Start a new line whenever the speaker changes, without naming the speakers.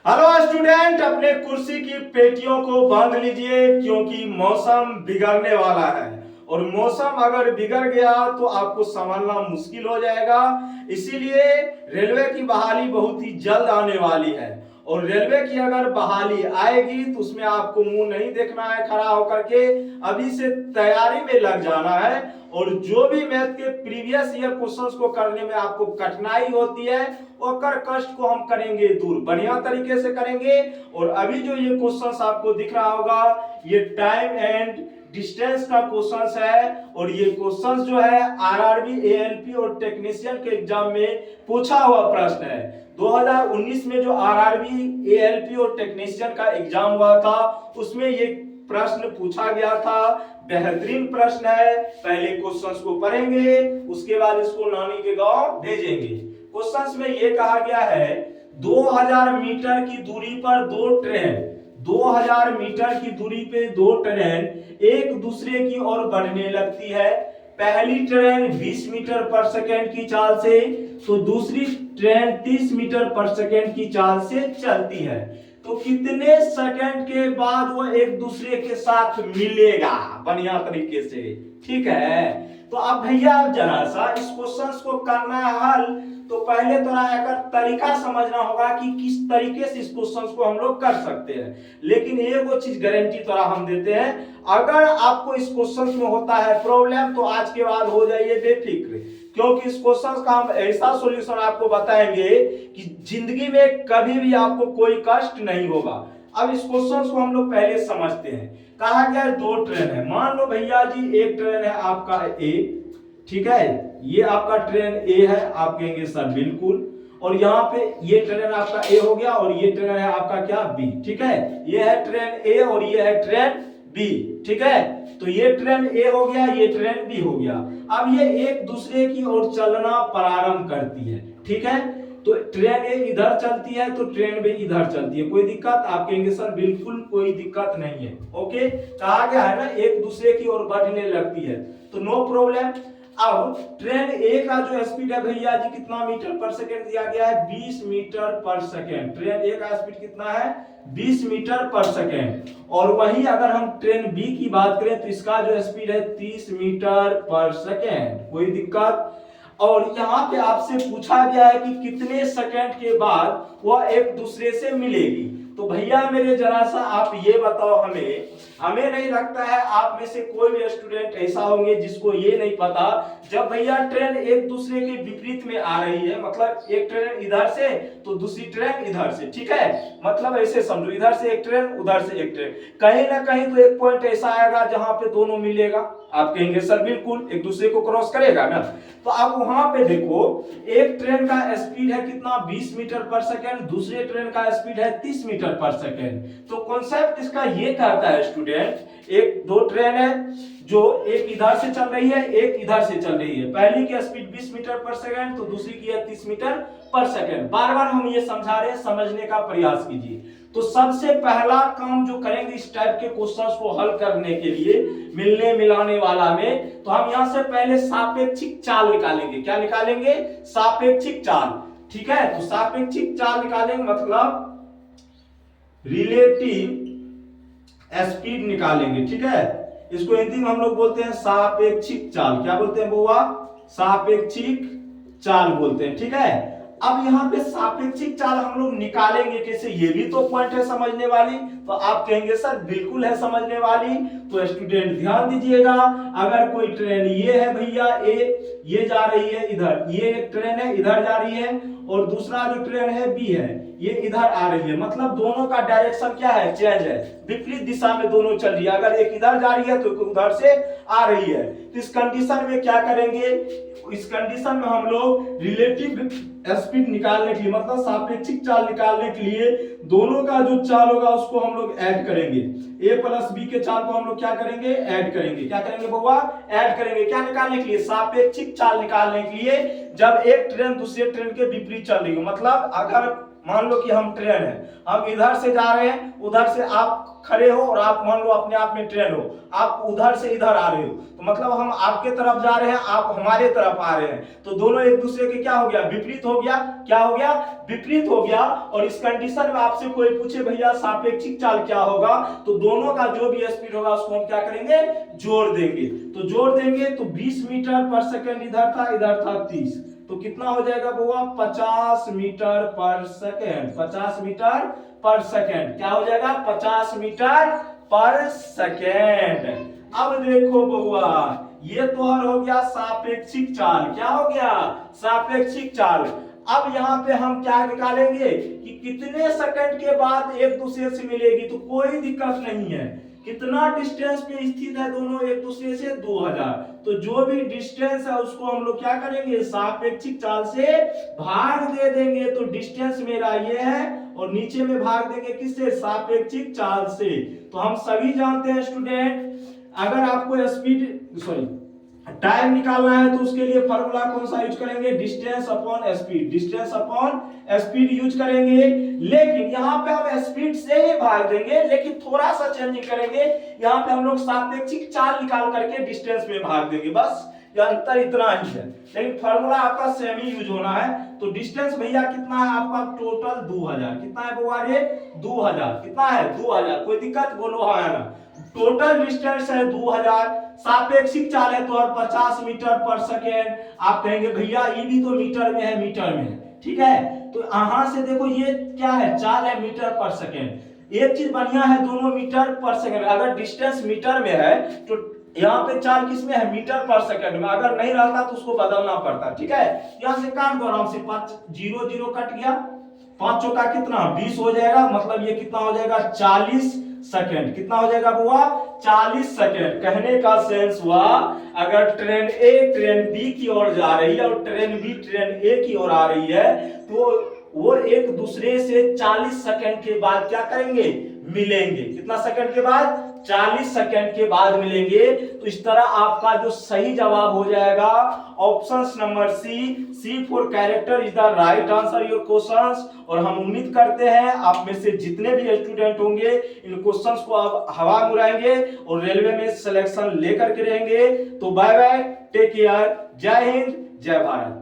Hello student, अपने कुर्सी की पेटियों को बांध लीजिए क्योंकि मौसम बिगड़ने वाला है और मौसम अगर बिगड़ गया तो आपको संभालना मुश्किल हो जाएगा। इसीलिए रेलवे की बहाली बहुत ही जल्द आने वाली है और रेलवे की अगर बहाली आएगी तो उसमें आपको मुंह नहीं देखना है खड़ा होकर के, अभी से तैयारी में लग जाना है। और जो भी मैथ के प्रीवियस ईयर क्वेश्चंस को करने में आपको कठिनाई होती है वो कर कष्ट को हम करेंगे दूर, बढ़िया तरीके से करेंगे। और अभी जो ये क्वेश्चंस आपको दिख रहा होगा ये टाइम एंड डिस्टेंस का क्वेश्चंस है और ये क्वेश्चंस जो है आरआरबी, एएलपी और टेक्नीशियन के एग्जाम में पूछा हुआ प्रश्न है। 2019 में जो आरआरबी, एएलपी और टेक्नीशियन का एग्जाम हुआ था उसमें ये प्रश्न पूछा गया था। बेहतरीन प्रश्न है। पहले क्वेश्चंस को पढ़ेंगे, उसके बाद इसको नानी के गांव भेजेंगे। क्वेश्चंस में ये कहा गया है 2000 मीटर की दूरी पर दो ट्रेन 2000 मीटर की दूरी पे दो ट्रेन एक दूसरे की ओर बढ़ने लगती है। पहली ट्रेन 20 मीटर पर सेकेंड की चाल से तो दूसरी ट्रेन 30 मीटर पर सेकेंड की चाल से चलती है। तो कितने सेकंड के बाद वो एक दूसरे के साथ मिलेगा बढ़िया तरीके से, ठीक है। तो अब भैया जरा सा इस क्वेश्चंस को करना है हल, तो पहले तो अगर तरीका समझना होगा कि किस तरीके से इस क्वेश्चंस को हम लोग कर सकते हैं। लेकिन एक वो चीज गारंटी तो हम देते हैं, अगर आपको इस क्वेश्चंस में होता है प्रॉब्लम तो आज के बाद हो जाइए बेफिक्र, क्योंकि इस क्वेश्चन का हम ऐसा सॉल्यूशन आपको बताएंगे कि जिंदगी में कभी भी आपको कोई कष्ट नहीं होगा। अब इस क्वेश्चन को हम लोग पहले समझते हैं। कहा गया दो ट्रेन है, मान लो भैया जी एक ट्रेन है आपका ए, ठीक है, ये आपका ट्रेन ए है, आप कहेंगे सर बिल्कुल। और यहाँ पे ये ट्रेन आपका ए हो गया और ये ट्रेन है आपका क्या बी, ठीक है। ये है ट्रेन ए और ये है ट्रेन बी, ठीक है। तो ये ट्रेन ए हो गया, ये ट्रेन बी हो गया। अब ये एक दूसरे की ओर चलना प्रारंभ करती है, ठीक है। तो ट्रेन ए इधर चलती है तो ट्रेन बी इधर चलती है, कोई दिक्कत? आप कहेंगे सर बिल्कुल कोई दिक्कत नहीं है। ओके, कहा गया है ना एक दूसरे की ओर बढ़ने लगती है तो नो प्रॉब्लम। अब ट्रेन ए का जो स्पीड है भैया जी कितना मीटर पर सेकेंड दिया गया है? 20 मीटर पर सेकेंड। ट्रेन ए का स्पीड कितना है? 20 मीटर पर सेकेंड। और वही अगर हम ट्रेन बी की बात करें तो इसका जो स्पीड है 30 मीटर पर सेकेंड, कोई दिक्कत? और यहाँ पे आपसे पूछा गया है कि कितने सेकेंड के बाद वह एक दूसरे से मिलेगी। तो भैया मेरे जरा सा आप ये बताओ, हमें नहीं लगता है आप में से कोई भी स्टूडेंट ऐसा होंगे जिसको ये नहीं पता, जब भैया ट्रेन एक दूसरे के विपरीत में आ रही है, मतलब एक ट्रेन इधर से तो दूसरी ट्रेन इधर से, ठीक है, मतलब ऐसे समझो इधर से एक ट्रेन उधर से एक ट्रेन, कहीं ना कहीं तो एक पॉइंट ऐसा आएगा जहां पे दोनों मिलेगा। आप कहेंगे सर बिल्कुल एक दूसरे को क्रॉस करेगा ना। तो आप वहां पे देखो एक ट्रेन का स्पीड है कितना? 20 मीटर पर सेकेंड, दूसरे ट्रेन का स्पीड है 30 मीटर पर सेकेंड। तो कॉन्सेप्ट इसका ये कहता है स्टूडेंट, एक दो ट्रेन है जो एक इधर से चल रही है एक इधर से चल रही है, पहली की स्पीड 20 मीटर पर सेकेंड तो दूसरी की है 30 मीटर पर सेकेंड। बार बार हम ये समझा रहे हैं, समझने का प्रयास कीजिए। तो सबसे पहला काम जो करेंगे इस टाइप के क्वेश्चंस को हल करने के लिए मिलने मिलाने वाला में, तो हम यहां से पहले सापेक्षिक चाल निकालेंगे। क्या निकालेंगे? सापेक्षिक चाल, ठीक है। तो सापेक्षिक चाल निकालेंगे मतलब रिलेटिव स्पीड निकालेंगे, ठीक है। इसको हिंदी में हम लोग बोलते हैं सापेक्षिक चाल। क्या बोलते हैं बुआ? सापेक्षिक चाल बोलते हैं, ठीक है। अब यहाँ पे सापेक्षिक चाल हम लोग निकालेंगे कैसे, ये भी तो पॉइंट है समझने वाली। तो आप कहेंगे सर बिल्कुल है समझने वाली। तो स्टूडेंट ध्यान दीजिएगा, अगर कोई ट्रेन ये है भैया ए, ये जा रही है इधर, ये एक ट्रेन है इधर जा रही है, और दूसरा जो ट्रेन है बी है ये इधर आ रही है, मतलब दोनों का डायरेक्शन क्या है? चेंज है, विपरीत दिशा में दोनों चल रही है। अगर एक इधर जा रही है तो उधर से आ रही है। तो इस कंडीशन में क्या करेंगे? इस कंडीशन में हम लोग रिलेटिव स्पीड निकालने के लिए, मतलब सापेक्षिक चाल निकालने के लिए दोनों का जो चाल होगा उसको हम लोग ऐड करेंगे। ए प्लस बी के चाल को हम लोग क्या करेंगे? ऐड करेंगे। क्या करेंगे बउआ? ऐड करेंगे। क्या निकालने के लिए? सापेक्षिक चाल निकालने के लिए। जब एक ट्रेन दूसरे ट्रेन के विपरीत चल रही हो, मतलब अगर मान लो कि हम ट्रेन है, हम इधर से जा रहे हैं, उधर से आप खड़े हो और आप मान लो अपने आप में ट्रेन हो, आप उधर से इधर आ रहे हो, तो मतलब हम आपके तरफ जा रहे हैं, आप हमारे तरफ आ रहे हैं, तो दोनों एक दूसरे के क्या हो गया, विपरीत हो गया। क्या हो गया, विपरीत हो गया। और इस कंडीशन में आपसे कोई पूछे भैया सापेक्षिक चाल क्या होगा, तो दोनों का जो भी स्पीड होगा उसको हम क्या करेंगे, जोड़ देंगे। तो जोड़ देंगे तो 20 मीटर पर सेकंड इधर था 30, तो कितना हो जाएगा बुआ, 50 मीटर पर सेकंड। 50 मीटर पर सेकंड क्या हो जाएगा, 50 मीटर पर सेकंड। अब देखो बउआ, ये तो हो गया सापेक्षिक चाल। क्या हो गया, सापेक्षिक चाल। अब यहाँ पे हम क्या निकालेंगे कि कितने सेकंड के बाद एक दूसरे से मिलेगी, तो कोई दिक्कत नहीं है। कितना डिस्टेंस पे स्थित है दोनों एक दूसरे से, 2000। तो जो भी डिस्टेंस है उसको हम लोग क्या करेंगे, सापेक्षिक चाल से भाग दे देंगे। तो डिस्टेंस मेरा ये है और नीचे में भाग देंगे किससे, सापेक्षिक चाल से। तो हम सभी जानते हैं स्टूडेंट, अगर आपको स्पीड टाइम निकालना है तो उसके लिए फॉर्मूला कौन सा यूज करेंगे, distance upon speed. Distance upon speed use करेंगे, लेकिन यहाँ पे हम स्पीड से ही भाग देंगे, लेकिन थोड़ा सा चेंजिंग करेंगे। यहाँ पे हम लोग सापेक्षिक चाल निकाल करके डिस्टेंस में भाग देंगे, बस ये अंतर इतना ही है, लेकिन फॉर्मूला आपका सेम ही यूज होना है। तो डिस्टेंस भैया कितना है आपका, टोटल 2000। कितना है बुआ ये, 2000। कितना है, 2000। कोई दिक्कत बोलो हाँ या ना। टोटल डिस्टेंस है 2000, सापेक्षिक चाल है तो 50 मीटर पर सेकेंड। आप कहेंगे भैया ये भी तो मीटर में है, मीटर में ठीक है। तो यहां से देखो ये क्या है, चाल है मीटर पर सेकेंड। एक चीज बढ़िया है, दोनों मीटर पर सेकेंड। अगर डिस्टेंस मीटर में है तो यहाँ पे चाल किसमें है, मीटर पर सेकेंड में। अगर नहीं रहता तो उसको बदलना पड़ता, ठीक है। यहाँ से काट दो आराम से, 5 0 0 कट गया, 5 चौका कितना 20 हो जाएगा। मतलब ये कितना हो जाएगा, 40 सेकेंड। कितना हो जाएगा बुआ, 40 सेकेंड। कहने का सेंस हुआ, अगर ट्रेन ए ट्रेन बी की ओर जा रही है और ट्रेन बी ट्रेन ए की ओर आ रही है, तो वो एक दूसरे से 40 सेकेंड के बाद क्या करेंगे, मिलेंगे। कितना सेकंड के बाद, 40 सेकंड के बाद मिलेंगे। तो इस तरह आपका जो सही जवाब हो जाएगा option number C for character is the right answer your questions. और हम उम्मीद करते हैं आप में से जितने भी स्टूडेंट होंगे इन क्वेश्चंस को आप हवा में उड़ाएंगे और रेलवे में सिलेक्शन लेकर के रहेंगे। तो बाय बाय, टेक केयर, जय हिंद, जय भारत।